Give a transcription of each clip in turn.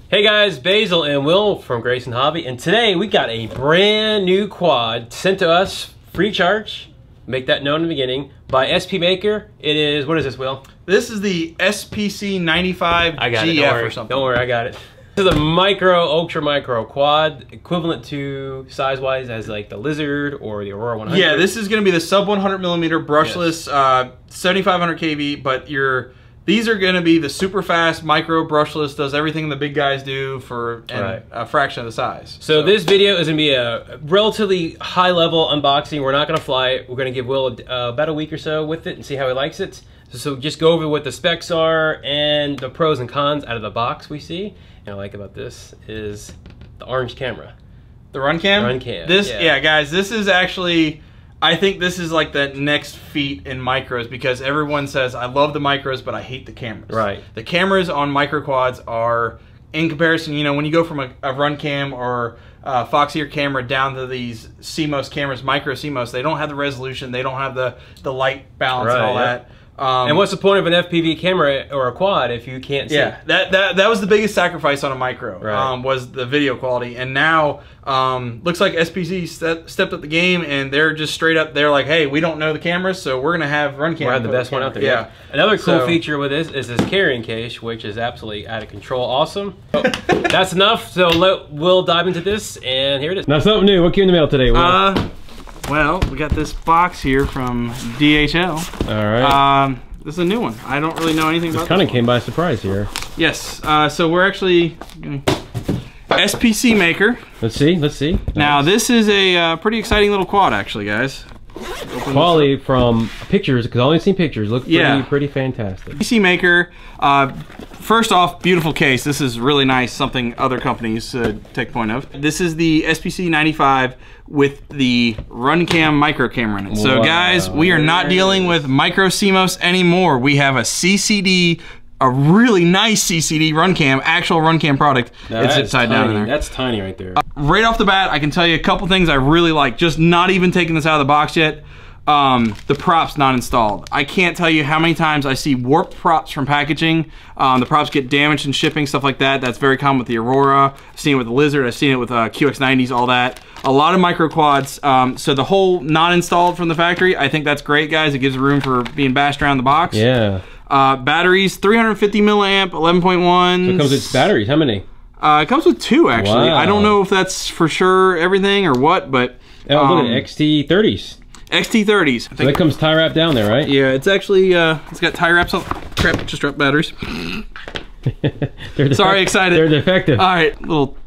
Hey guys, Basil and Will from Grayson Hobby, and today we got a brand new quad sent to us free charge. Make that known in the beginning by SPC Maker. It is, what is this, Will? This is the SPC 95 GF or something. Don't worry, I got it. This is a micro, ultra micro quad, equivalent to size-wise as like the Lizard or the Aurora 100. Yeah, this is going to be the sub 100 millimeter brushless, 7500 kV, but these are going to be the super fast micro brushless, does everything the big guys do for a fraction of the size. So this video is going to be a relatively high level unboxing. We're not going to fly it. We're going to give Will about a week or so with it and see how he likes it. So just go over what the specs are and the pros and cons out of the box we see. And I like about this is the orange camera. The RUNCAM? RUNCAM. This, yeah, guys, this is actually, I think this is like the next feat in micros, because everyone says, I love the micros, but I hate the cameras. Right. The cameras on micro quads are, in comparison, you know, when you go from a RUNCAM or Foxier camera down to these CMOS cameras, micro CMOS, they don't have the resolution, they don't have the light balance and all that. And what's the point of an FPV camera or a quad if you can't see? Yeah, that was the biggest sacrifice on a micro, was the video quality. And now, looks like SPC stepped up the game, and they're just straight up, they're like, hey, we don't know the cameras, so we're going to have RUNCAM. We'll have the best one out there. Yeah. Another cool feature with this is this carrying case, which is absolutely out of control awesome. So, that's enough, so we'll dive into this, and here it is. Now something new, what came in the mail today, Will? Well, we got this box here from DHL. All right. This is a new one. I don't really know anything about this. Kind of came by surprise here. Yes. So we're actually SPC Maker. Let's see. Nice. Now this is a pretty exciting little quad, actually, guys. Quality from pictures, because I've only seen pictures. Look pretty fantastic. SPC Maker. First off, beautiful case. This is really nice. Something other companies take point of. This is the SPC 95 with the RUNCAM micro camera in it. So guys, we are not dealing with micro CMOS anymore. We have a CCD, a really nice CCD RUNCAM, actual RUNCAM product. It's upside down in there. That's tiny right there. Right off the bat, I can tell you a couple things I really like. Just not even taking this out of the box yet. The props not installed. I can't tell you how many times I see warped props from packaging. The props get damaged in shipping, stuff like that. That's very common with the Aurora. I've seen it with the Lizard. I've seen it with QX90s, all that. A lot of micro quads. So the whole not installed from the factory, I think that's great, guys. It gives room for being bashed around the box. Yeah. Batteries, 350 milliamp, 11.1. So it comes with batteries. How many? It comes with 2, actually. Wow. I don't know if that's for sure everything or what, but... Oh, look at XT30s. XT30s. So that comes tie wrapped down there, right? Yeah, it's actually, it's got tie wraps on. Crap, just dropped batteries. Sorry, excited. They're defective. All right, little...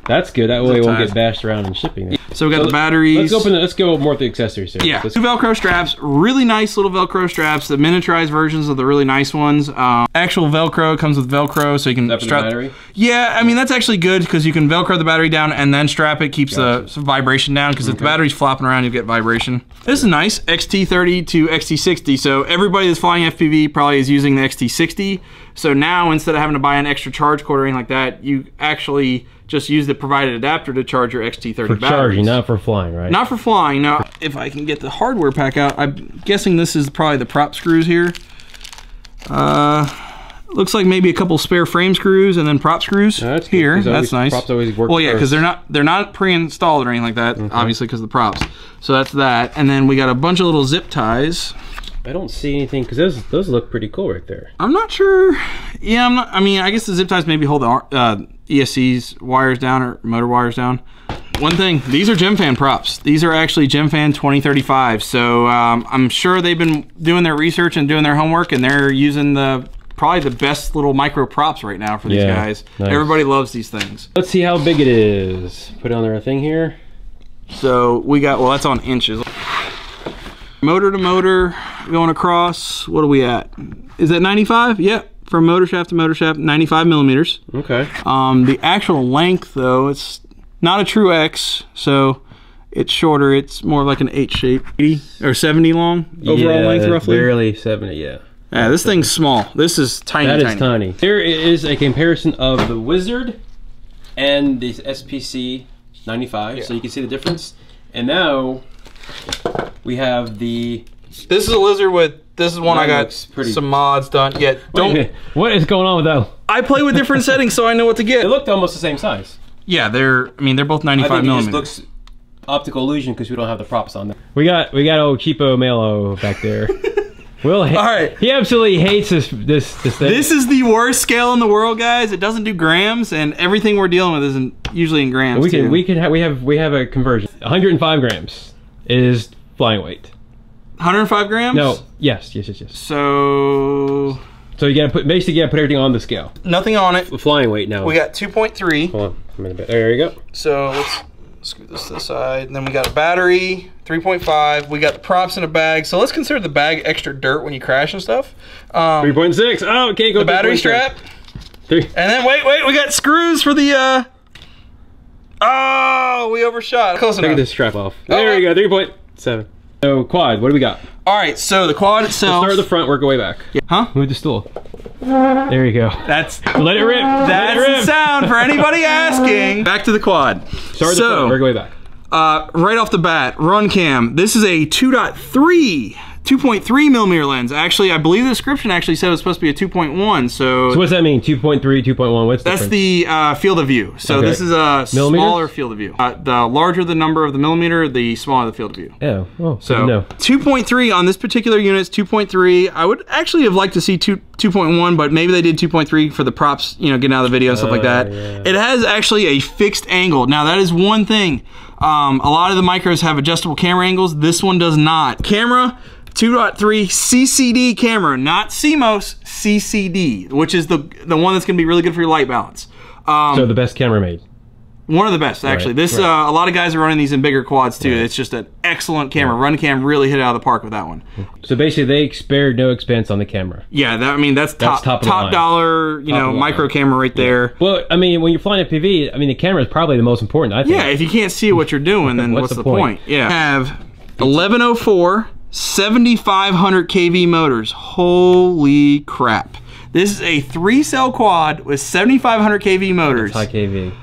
That's good. That way it won't get bashed around in shipping. So we got the batteries. Let's go more with the accessories here. Yeah, 2 Velcro straps. Really nice little Velcro straps. The miniaturized versions of the really nice ones. Actual Velcro comes with Velcro, so you can strap. The battery? Yeah, I mean that's actually good because you can Velcro the battery down and then strap it. Keeps the vibration down, because if the battery's flopping around, you get vibration. This is nice. XT30 to XT60. So everybody that's flying FPV probably is using the XT60. So now instead of having to buy an extra charge cord or anything like that, you actually just use the provided adapter to charge your XT30 batteries. For charging, not for flying, right? Not for flying. Now, if I can get the hardware pack out, I'm guessing this is probably the prop screws here. Looks like maybe a couple spare frame screws and then prop screws here. That's nice. Props always work. Well, yeah, because they're not pre-installed or anything like that, obviously, because of the props. So that's that. And then we got a bunch of little zip ties. I don't see anything, because those look pretty cool right there. I'm not sure. Yeah, I'm not. I mean, I guess the zip ties maybe hold the ESC's wires down or motor wires down. One thing, these are GemFan props. These are actually GemFan 2035. So I'm sure they've been doing their research and doing their homework, and they're using probably the best little micro props right now for these guys. Nice. Everybody loves these things. Let's see how big it is. Put it on their thing here. So we got, well, that's on inches. Motor to motor going across, what are we at? Is that 95? Yep, from motor shaft to motor shaft, 95 millimeters. Okay. The actual length though, it's not a true X, so it's shorter. It's more like an H shape. 80 or 70 long overall length roughly? Barely 70, yeah. Yeah, this thing's small. This is tiny. That is tiny. There is a comparison of the Wizard and the SPC 95, so you can see the difference. And now we have the This is a lizard with, this is one That I got looks pretty- some mods done. Yeah, don't. What is going on with that? I play with different settings so I know what to get. It looked almost the same size. Yeah, they're both 95 I think millimeters. it just looks optical illusion because we don't have the props on there. We got old cheapo Melo back there. Will, all right. He absolutely hates this thing. This is the worst scale in the world, guys. It doesn't do grams, and everything we're dealing with isn't usually in grams. We have a conversion. 105 grams is flying weight. 105 grams? No. Yes. So you gotta put everything on the scale. Nothing on it. The flying weight now. We got 2.3. Hold on a minute. There you go. So let's scoot this to the side. And then we got a battery, 3.5. We got the props in a bag. So let's consider the bag extra dirt when you crash and stuff. 3.6. Oh, okay. Go. The battery strap. 3. And then wait, we got screws for the. Oh, we overshot. Close enough. Take this strap off. There we go. 3.7. So quad. What do we got? All right. So the quad itself. Let's start at the front. Work our way back. Yeah. Huh? Move the stool. There you go. That's let it rip. That's the sound for anybody asking. Back to the quad. Start at the front. Work our way back. Right off the bat, RUNCAM. This is a 2.3 millimeter lens. Actually, I believe the description actually said it was supposed to be a 2.1. So what's that mean? 2.3, 2.1. What's that's the field of view. So okay. This is a millimeters? Smaller field of view. The larger the number of the millimeter, the smaller the field of view. Yeah. Well, so no. 2.3 on this particular unit is 2.3. I would actually have liked to see 2.1, but maybe they did 2.3 for the props, you know, getting out of the video and stuff like that. Yeah. It has actually a fixed angle. Now that is one thing. A lot of the micros have adjustable camera angles. This one does not. Camera, 2.3 CCD camera, not CMOS, CCD, which is the one that's gonna be really good for your light balance. So the best camera made. One of the best, actually. This a lot of guys are running these in bigger quads too. It's just an excellent camera. RUNCAM really hit it out of the park with that one. So basically, they spared no expense on the camera. Yeah, that's top dollar, you know, micro camera right there. Well, I mean, when you're flying FPV, I mean, the camera is probably the most important, I think. Yeah, if you can't see what you're doing, then what's the point? Yeah. Have 1104 7500 kV motors. Holy crap! This is a 3-cell quad with 7500 kV motors. That's high kV.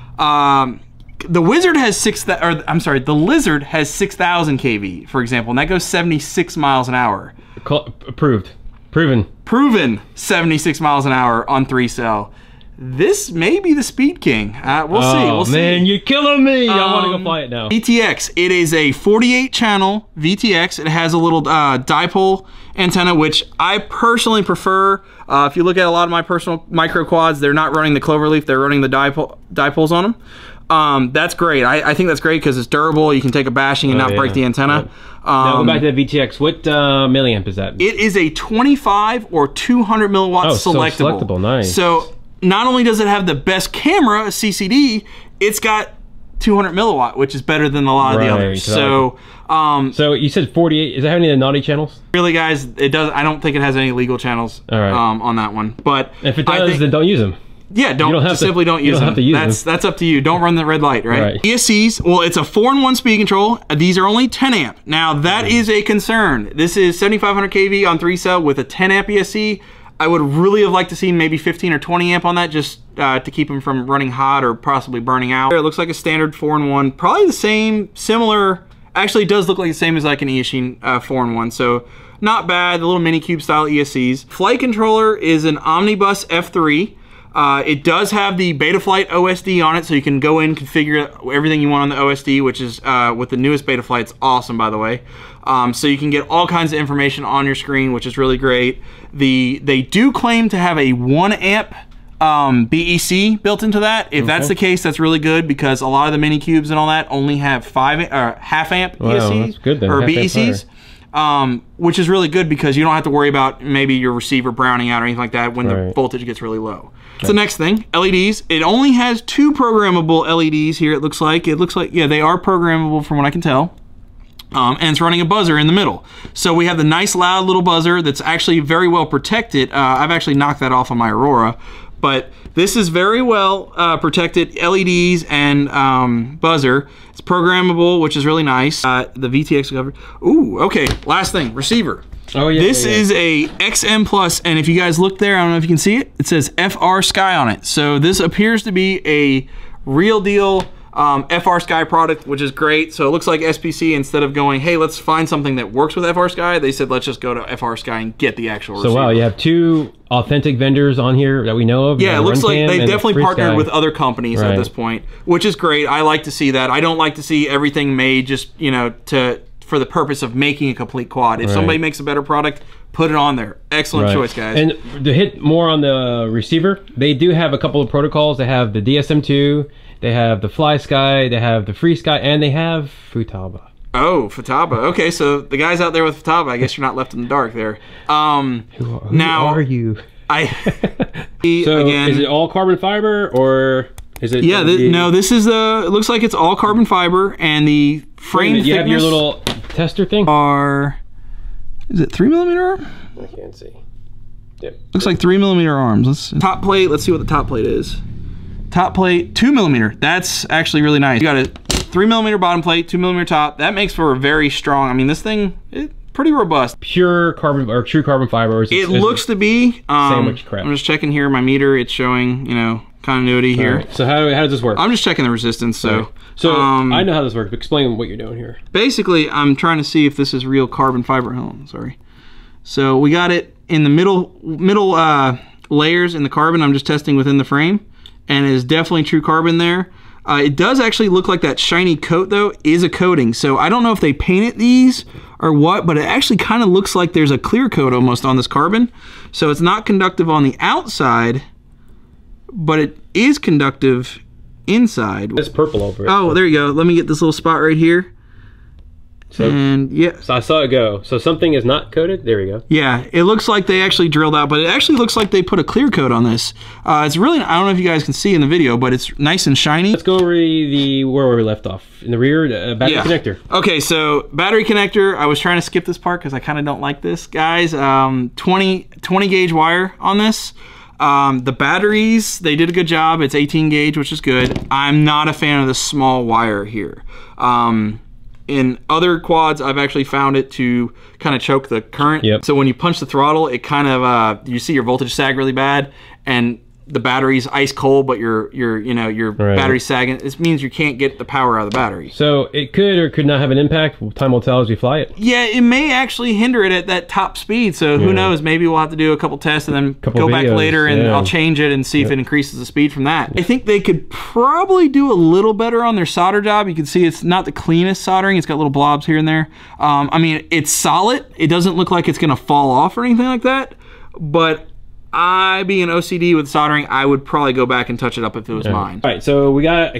The Lizard has 6,000 kV, for example, and that goes 76 miles an hour. Proven 76 miles an hour on 3-cell. This may be the Speed King. We'll see. We'll see. Man, you're killing me. I want to go fly it now. VTX. It is a 48-channel VTX. It has a little dipole antenna, which I personally prefer. If you look at a lot of my personal micro quads, they're not running the cloverleaf. They're running the dipoles on them. That's great. I think that's great because it's durable. You can take a bashing and not break the antenna. Now go back to the VTX. What milliamp is that? It is a 25 or 200 milliwatt selectable. So selectable, nice. So not only does it have the best camera, a CCD, it's got 200 milliwatt, which is better than a lot of the others. So you said 48. Does it have any of the naughty channels? Really, guys, it does. I don't think it has any legal channels on that one. But if it does, then don't use them. Yeah, simply don't use them. That's up to you. Don't run the red light, right? ESCs, well, it's a 4-in-1 speed control. These are only 10 amp. Now, that is a concern. This is 7500 kV on 3-cell with a 10 amp ESC. I would really have liked to see maybe 15 or 20 amp on that just to keep them from running hot or possibly burning out. It looks like a standard 4-in-1. Probably the same, similar. Actually, it does look like the same as like an Eachine 4-in-1. So not bad. The little mini cube style ESCs. Flight controller is an Omnibus F3. It does have the BetaFlight OSD on it, so you can go in, configure everything you want on the OSD, which is, with the newest BetaFlight, it's awesome, by the way. So you can get all kinds of information on your screen, which is really great. They do claim to have a 1 amp BEC built into that. If that's the case, that's really good because a lot of the mini cubes and all that only have half amp ESCs that's good then. Or BECs. Which is really good because you don't have to worry about maybe your receiver browning out or anything like that when the voltage gets really low. So the next thing, LEDs. It only has 2 programmable LEDs here, it looks like. Yeah, they are programmable from what I can tell. And it's running a buzzer in the middle. So we have the nice loud little buzzer that's actually very well protected. I've actually knocked that off on my Aurora. But this is very well protected LEDs and buzzer. It's programmable, which is really nice. The VTX cover. Ooh, okay. Last thing, receiver. Oh yeah. This is a XM Plus, and if you guys look there, I don't know if you can see it. It says FR Sky on it. So this appears to be a real deal FR Sky product, which is great. So it looks like SPC, instead of going, hey, let's find something that works with FR Sky, they said, let's just go to FR Sky and get the actual receiver. So wow, you have 2 authentic vendors on here that we know of. Yeah, it looks like they definitely partnered with other companies right. at this point, which is great. I like to see that. I don't like to see everything made just, you know, for the purpose of making a complete quad. If somebody makes a better product, put it on there. Excellent choice, guys. And to hit more on the receiver, they do have a couple of protocols. They have the DSM2, they have the Fly Sky, they have the Free Sky, and they have Futaba. Oh, Futaba. Okay, so the guys out there with Futaba, I guess you're not left in the dark there. Who are you? So again, is it all carbon fiber, or is it? Yeah, no. This is the. It looks like it's all carbon fiber, and the frame thickness. You have your little tester thing. Is it 3mm arm? I can't see. Yep. Looks like 3mm arms. Top plate. Let's see what the top plate is. Top plate, 2mm. That's actually really nice. You got a 3mm bottom plate, 2mm top. That makes for a very strong. I mean, this thing, pretty robust. Pure carbon or true carbon fiber. It looks to be. Sandwich crap. I'm just checking here my meter. It's showing, you know, continuity here. Right. So how does this work? I'm just checking the resistance. So, right. So I know how this works. But explain what you're doing here. Basically, I'm trying to see if this is real carbon fiber. Oh, sorry. So we got it in the middle layers in the carbon. I'm just testing within the frame, and it is definitely true carbon there. It does actually look like that shiny coat, though, is a coating. So I don't know if they painted these or what, but it actually kind of looks like there's a clear coat almost on this carbon. So it's not conductive on the outside, but it is conductive inside. It's purple over it. Oh, there you go. Let me get this little spot right here. So, and yeah. So I saw it go. So something is not coated. There we go. Yeah, it looks like they actually drilled out, but it actually looks like they put a clear coat on this. It's really, I don't know if you guys can see in the video, but it's nice and shiny. Let's go over where we left off. In the rear, battery connector. Okay, so battery connector. I was trying to skip this part because I kind of don't like this, guys. 20 gauge wire on this. The batteries, they did a good job. It's 18 gauge, which is good. I'm not a fan of the small wire here. In other quads, I've actually found it to kind of choke the current. Yep. So when you punch the throttle, it kind of, you see your voltage sag really bad, and the battery's ice cold, but your battery's sagging. This means you can't get the power out of the battery. So it could or could not have an impact. Time will tell as we fly it. Yeah, it may actually hinder it at that top speed. So who knows? Maybe we'll have to do a couple tests and then go back later and I'll change it and see if it increases the speed from that. I think they could probably do a little better on their solder job. You can see it's not the cleanest soldering. It's got little blobs here and there. I mean, it's solid. It doesn't look like it's gonna fall off or anything like that, but I, being OCD with soldering, I would probably go back and touch it up if it was mine. All right, so we got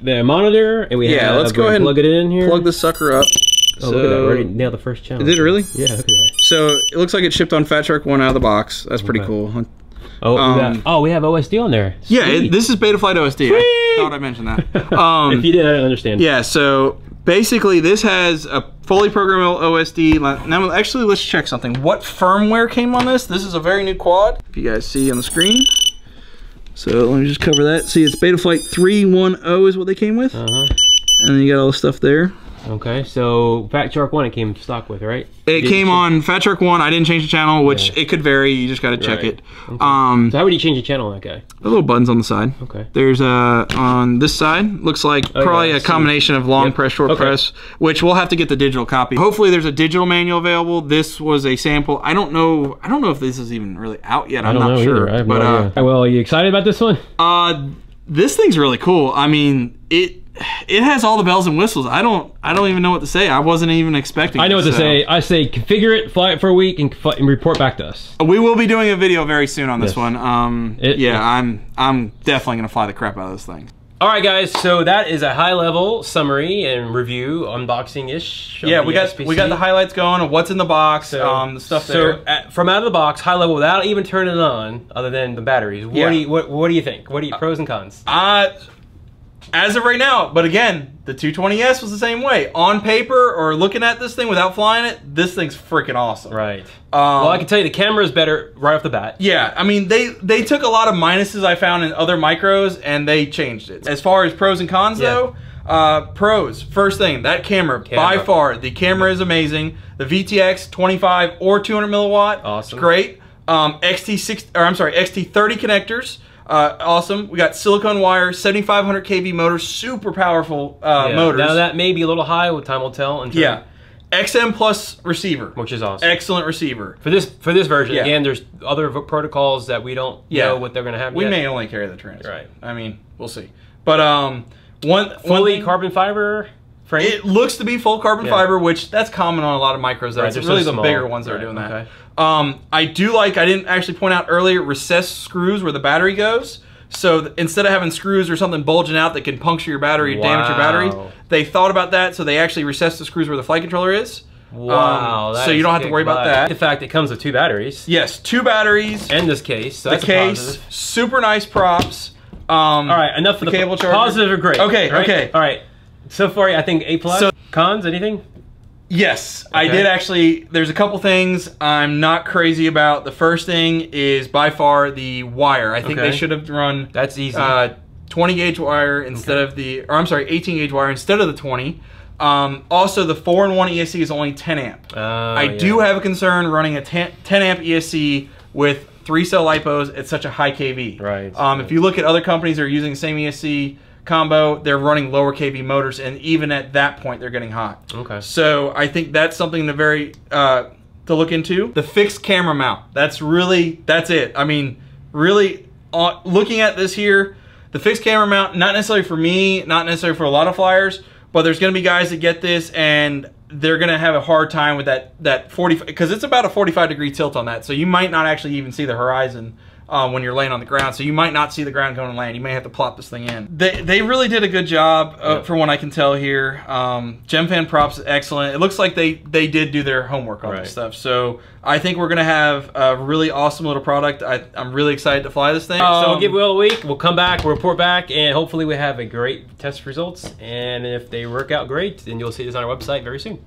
the monitor, and we have, let's go ahead and plug it in here. Plug this sucker up. Oh, look at that, we already nailed the first channel. Did it really? Yeah, look at that. So it looks like it shipped on Fat Shark 1 out of the box. That's pretty cool. Oh, we have OSD on there. Sweet. Yeah, this is BetaFlight OSD. Sweet. I thought I mentioned that. If you didn't, I don't understand. Yeah, so basically this has a fully programmable OSD. Now, actually, let's check something. What firmware came on this? This is a very new quad, if you guys see on the screen. So let me just cover that. See, it's BetaFlight 3.10 is what they came with. And then you got all the stuff there. Okay, so Fat Shark 1 it came stock with, right? It came on Fat Shark 1. I didn't change the channel, which it could vary. You just got to check it. Okay. So how would you change the channel on that guy? The little buttons on the side. Okay. There's on this side, looks like probably a combination of long press, short press, which we'll have to get the digital copy. Hopefully there's a digital manual available. This was a sample. I don't know if this is even really out yet. I'm not sure. I have no idea. Well, are you excited about this one? This thing's really cool. I mean, it has all the bells and whistles. I don't even know what to say. I wasn't even expecting it. I know what to say. I say configure it, fly it for a week, and report back to us. We will be doing a video very soon on this one. I'm definitely gonna fly the crap out of this thing. All right, guys. So that is a high-level summary and review, unboxing-ish. Yeah, we got the highlights going of what's in the box, the stuff there. So from out of the box, high level, without even turning it on, other than the batteries. What do you think? What are you pros and cons? As of right now, but again, the 220S was the same way. On paper or looking at this thing without flying it, this thing's freaking awesome. Right. Well, I can tell you the camera is better right off the bat. Yeah, I mean, they took a lot of minuses I found in other micros and they changed it. As far as pros and cons though, pros, first thing, that camera, by far, the camera is amazing. The VTX 25 or 200 milliwatt, awesome. Great. XT30 connectors. Awesome. We got silicone wire, 7,500 kV motor, super powerful motors. Now that may be a little high. Time will tell. Yeah. XM plus receiver, which is awesome. Excellent receiver for this version. Again, there's other protocols that we don't know what they're going to have. We may only carry the transfer. Right. I mean, we'll see. But fully carbon fiber frame. It looks to be full carbon fiber, which that's common on a lot of micros. That's really the bigger ones that are doing that. Okay. I do like. I didn't actually point out earlier recessed screws where the battery goes. So instead of having screws or something bulging out that can puncture your battery or damage your battery, they thought about that, so they actually recessed the screws where the flight controller is. Wow. So you don't have to worry about that. In fact, it comes with 2 batteries. Yes, 2 batteries. And this case. So the case, super nice props. All right, enough for the cable charger. Positive or great. Okay, right? okay. All right. So far, I think A+. So, cons, anything? Yes, okay. I did actually. There's a couple things I'm not crazy about. The first thing is by far the wire. I think they should have run. That's easy. 20 gauge wire instead of the, or I'm sorry, 18 gauge wire instead of the 20. Also, the 4-in-1 ESC is only 10 amp. I do have a concern running a 10 amp ESC with 3-cell LiPos at such a high kV. Right. If you look at other companies that are using the same ESC combo, they're running lower kV motors, and even at that point, they're getting hot. Okay. So I think that's something to look into. The fixed camera mount. That's it. I mean, really, looking at this here, the fixed camera mount, not necessarily for me, not necessarily for a lot of flyers, but there's going to be guys that get this and they're going to have a hard time with that 40, because it's about a 45-degree tilt on that. So you might not actually even see the horizon when you're laying on the ground. So you might not see the ground going to land. You may have to plop this thing in. They really did a good job from what I can tell here. GemFan props, excellent. It looks like they did do their homework on this stuff. So I think we're going to have a really awesome little product. I'm really excited to fly this thing. So we'll give Will a week. We'll come back, we'll report back, and hopefully we have a great test results. And if they work out great, then you'll see this on our website very soon.